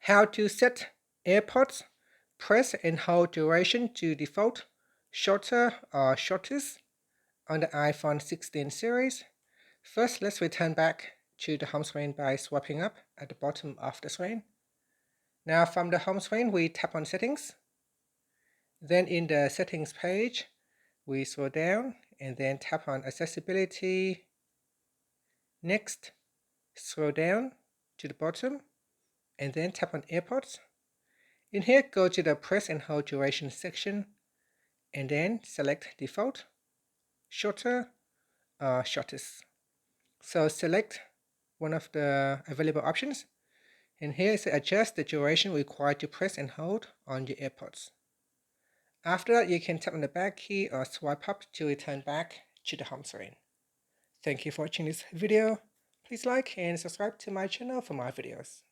How to set AirPods press and hold duration to default, shorter or shortest on the iPhone 16 series. First, let's return back to the home screen by swiping up at the bottom of the screen. Now from the home screen, we tap on Settings. Then in the Settings page, we scroll down and then tap on Accessibility. Next, scroll down to the bottom and then tap on AirPods. In here, go to the press and hold duration section and then select default, shorter, or shortest. So select one of the available options, and here is adjust the duration required to press and hold on your AirPods. After that, you can tap on the back key or swipe up to return back to the home screen. Thank you for watching this video. Please like and subscribe to my channel for more videos.